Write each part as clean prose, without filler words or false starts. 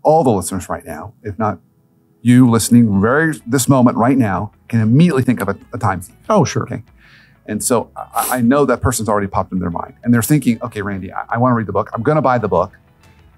all the listeners right now, if not you listening this moment right now, can immediately think of a time thief. Oh, sure. Okay. And so I know that person's already popped in their mind and they're thinking, okay, Randy, I want to read the book. I'm going to buy the book,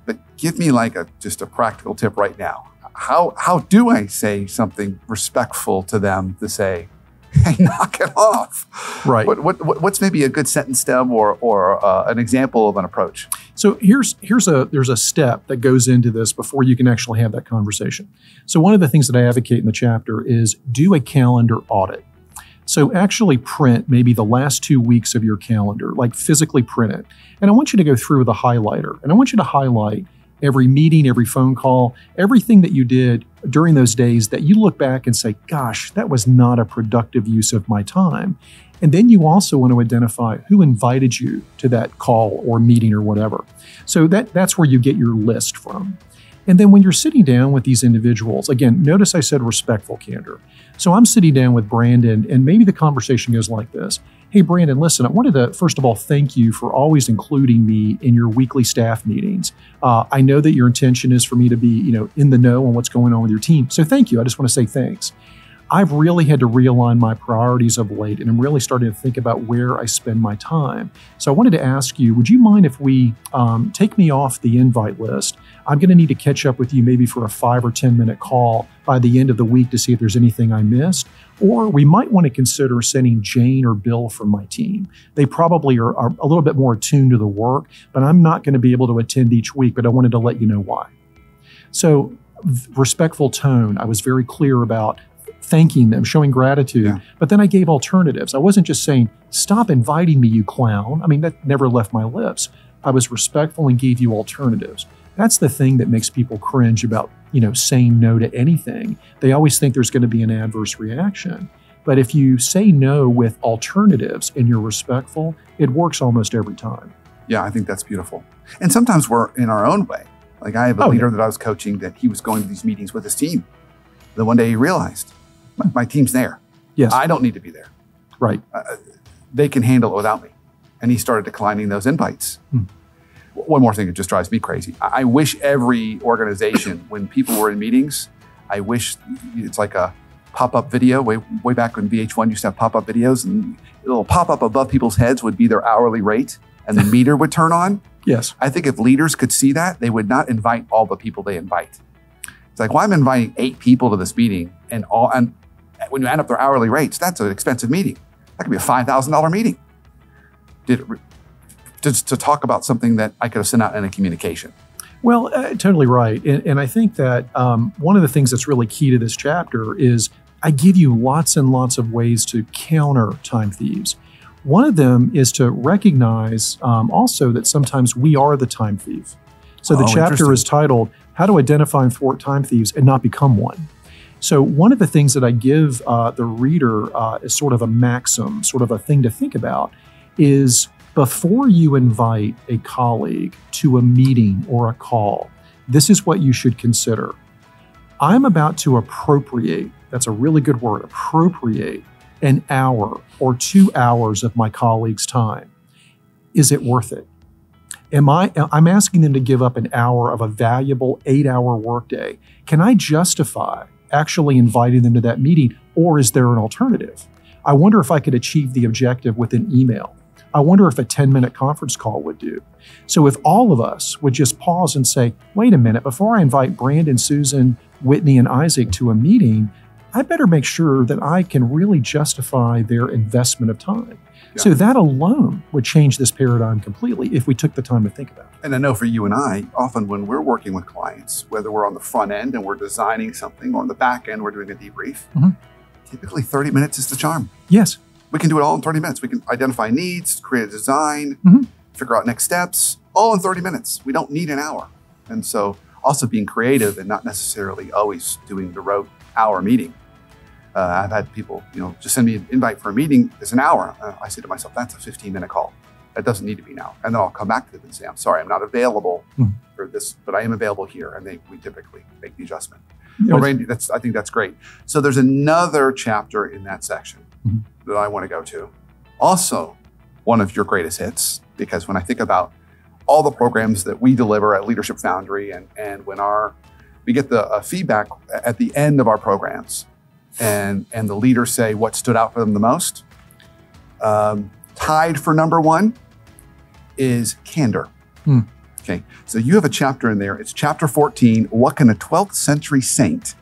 but give me like just a practical tip right now. How do I say something respectful to them to say, hey, knock it off? Right. What's maybe a good sentence stem or an example of an approach? So there's a step that goes into this before you can actually have that conversation. So one of the things that I advocate in the chapter is do a calendar audit. So actually print maybe the last 2 weeks of your calendar, like physically print it. And I want you to go through with a highlighter. And I want you to highlight every meeting, every phone call, everything that you did during those days that you look back and say, gosh, that was not a productive use of my time. And then you also want to identify who invited you to that call or meeting or whatever. So that's where you get your list from. And then when you're sitting down with these individuals, again, notice I said respectful candor. So I'm sitting down with Brandon and maybe the conversation goes like this. Hey, Brandon, listen, I wanted to, first of all, thank you for always including me in your weekly staff meetings. I know that your intention is for me to be, in the know on what's going on with your team. So thank you. I just want to say thanks. I've really had to realign my priorities of late, and I'm really starting to think about where I spend my time. So I wanted to ask you, would you mind if we take me off the invite list? I'm going to need to catch up with you maybe for a 5 or 10 minute call by the end of the week to see if there's anything I missed. Or we might want to consider sending Jane or Bill from my team. They probably are a little bit more attuned to the work, but I'm not going to be able to attend each week, but I wanted to let you know why. So respectful tone, I was very clear about thanking them, showing gratitude, but then I gave alternatives. I wasn't just saying, stop inviting me, you clown. I mean, that never left my lips. I was respectful and gave you alternatives. That's the thing that makes people cringe about, saying no to anything. They always think there's going to be an adverse reaction. But if you say no with alternatives and you're respectful, it works almost every time. Yeah, I think that's beautiful. And sometimes we're in our own way. Like I have a leader that I was coaching that he was going to these meetings with his team. Then one day he realized, my team's there. Yes. I don't need to be there. Right. They can handle it without me. And he started declining those invites. One more thing that just drives me crazy. I wish every organization, when people were in meetings, I wish it's like a pop-up video. Way back when VH1 used to have pop-up videos, and a little pop-up above people's heads would be their hourly rate, and the meter would turn on. Yes. I think if leaders could see that, they would not invite all the people they invite. It's like, well, I'm inviting 8 people to this meeting, and when you add up their hourly rates, that's an expensive meeting. That could be a $5,000 meeting. To talk about something that I could have sent out in a communication. Well, totally right. And I think that one of the things that's really key to this chapter is I give you lots and lots of ways to counter time thieves. One of them is to recognize also that sometimes we are the time thief. So the chapter is titled, How to Identify and Thwart Time Thieves and Not Become One. So one of the things that I give the reader is sort of a maxim, sort of a thing to think about, is before you invite a colleague to a meeting or a call, this is what you should consider. I'm about to appropriate, that's a really good word, appropriate an hour or 2 hours of my colleague's time. Is it worth it? I'm asking them to give up an hour of a valuable 8-hour workday. Can I justify actually inviting them to that meeting, or is there an alternative? I wonder if I could achieve the objective with an email. I wonder if a 10-minute conference call would do. So if all of us would just pause and say, wait a minute, before I invite Brandon, Susan, Whitney, and Isaac to a meeting, I better make sure that I can really justify their investment of time. Yeah. So that alone would change this paradigm completely if we took the time to think about it. And I know for you and I, often when we're working with clients, whether we're on the front end and we're designing something or on the back end, we're doing a debrief, typically 30 minutes is the charm. Yes. We can do it all in 30 minutes. We can identify needs, create a design, figure out next steps, all in 30 minutes. We don't need an hour. And so also being creative and not necessarily always doing the rote hour meeting. I've had people, just send me an invite for a meeting. It's an hour. I say to myself, that's a 15-minute call. That doesn't need to be an hour. And then I'll come back to them and say, I'm sorry, I'm not available for this, but I am available here. And we typically make the adjustment. Well, Randy, I think that's great. So there's another chapter in that section that I want to go to. Also, one of your greatest hits, because when I think about all the programs that we deliver at Leadership Foundry and when our We get the feedback at the end of our programs, and the leaders say what stood out for them the most. Tied for number one is candor. Okay, so you have a chapter in there. It's chapter 14. What can a 12th century saint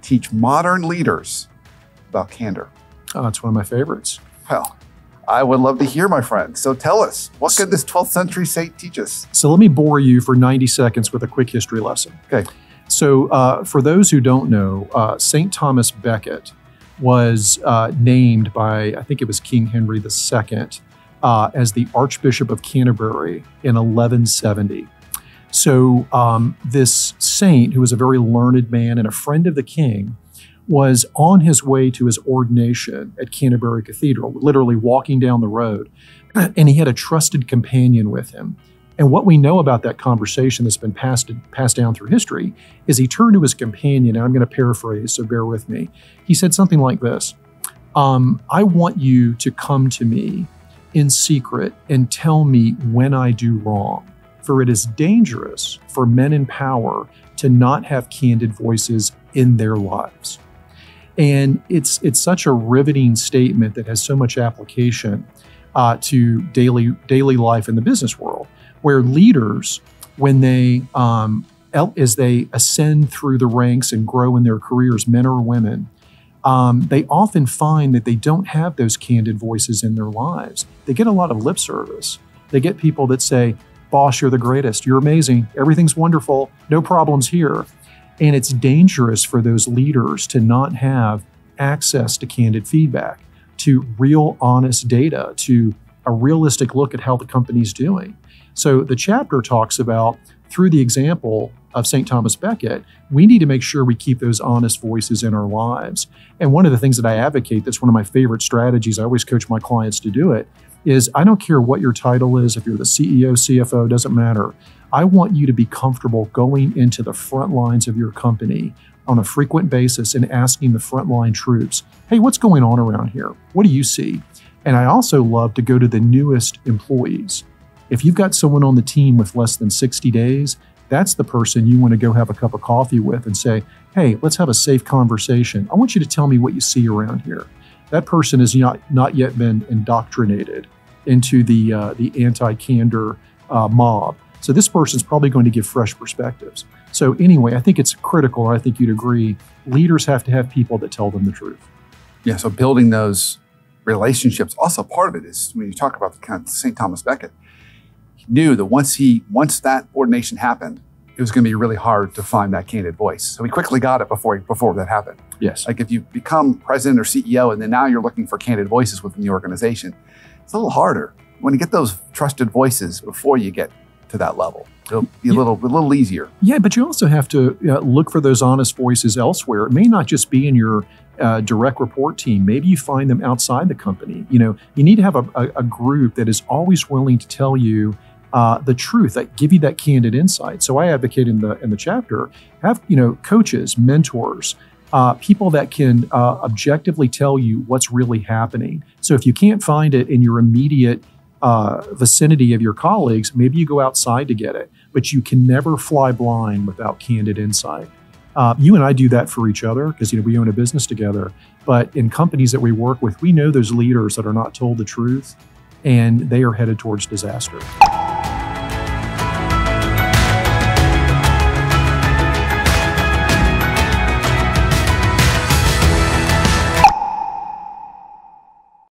teach modern leaders about candor? Oh, that's one of my favorites. Well, I would love to hear, my friend. So tell us, what could this 12th century saint teach us? So let me bore you for 90 seconds with a quick history lesson. Okay. So for those who don't know, St. Thomas Becket was named by, I think it was King Henry II, as the Archbishop of Canterbury in 1170. So this saint, who was a very learned man and a friend of the king, was on his way to his ordination at Canterbury Cathedral, literally walking down the road, and he had a trusted companion with him. And what we know about that conversation that's been passed down through history is he turned to his companion, and I'm going to paraphrase, so bear with me. He said something like this: I want you to come to me in secret and tell me when I do wrong, for it is dangerous for men in power to not have candid voices in their lives. And it's such a riveting statement that has so much application to daily life in the business world, where leaders, when they as they ascend through the ranks and grow in their careers, men or women, they often find that they don't have those candid voices in their lives. They get a lot of lip service. They get people that say, "Boss, you're the greatest. You're amazing. Everything's wonderful. No problems here." And it's dangerous for those leaders to not have access to candid feedback, to real honest data, to a realistic look at how the company's doing. So the chapter talks about, through the example of St. Thomas Becket, we need to make sure we keep those honest voices in our lives. And one of the things that I advocate, that's one of my favorite strategies, I always coach my clients to do it, is I don't care what your title is, if you're the CEO, CFO, doesn't matter. I want you to be comfortable going into the front lines of your company on a frequent basis and asking the frontline troops, "Hey, what's going on around here? What do you see?" And I also love to go to the newest employees. If you've got someone on the team with less than 60 days, that's the person you want to go have a cup of coffee with and say, "Hey, let's have a safe conversation. I want you to tell me what you see around here." That person has not yet been indoctrinated into the anti-candor mob. So this person's probably going to give fresh perspectives. So anyway, I think it's critical, and I think you'd agree, leaders have to have people that tell them the truth. Yeah, so building those relationships, also part of it is when you talk about the kind of St. Thomas Becket, he knew that once that ordination happened, it was going to be really hard to find that candid voice. So he quickly got it before that happened. Yes. Like if you become president or CEO and then now you're looking for candid voices within the organization, it's a little harder. When you get those trusted voices before you get to that level, it'll be a little easier. Yeah, but you also have to look for those honest voices elsewhere. It may not just be in your direct report team. Maybe you find them outside the company. You need to have a group that is always willing to tell you the truth, that give you that candid insight. So I advocate in the chapter, have coaches, mentors, people that can objectively tell you what's really happening. So if you can't find it in your immediate vicinity of your colleagues, maybe you go outside to get it. But you can never fly blind without candid insight. You and I do that for each other because we own a business together. But in companies that we work with, we know those leaders that are not told the truth, and they are headed towards disaster.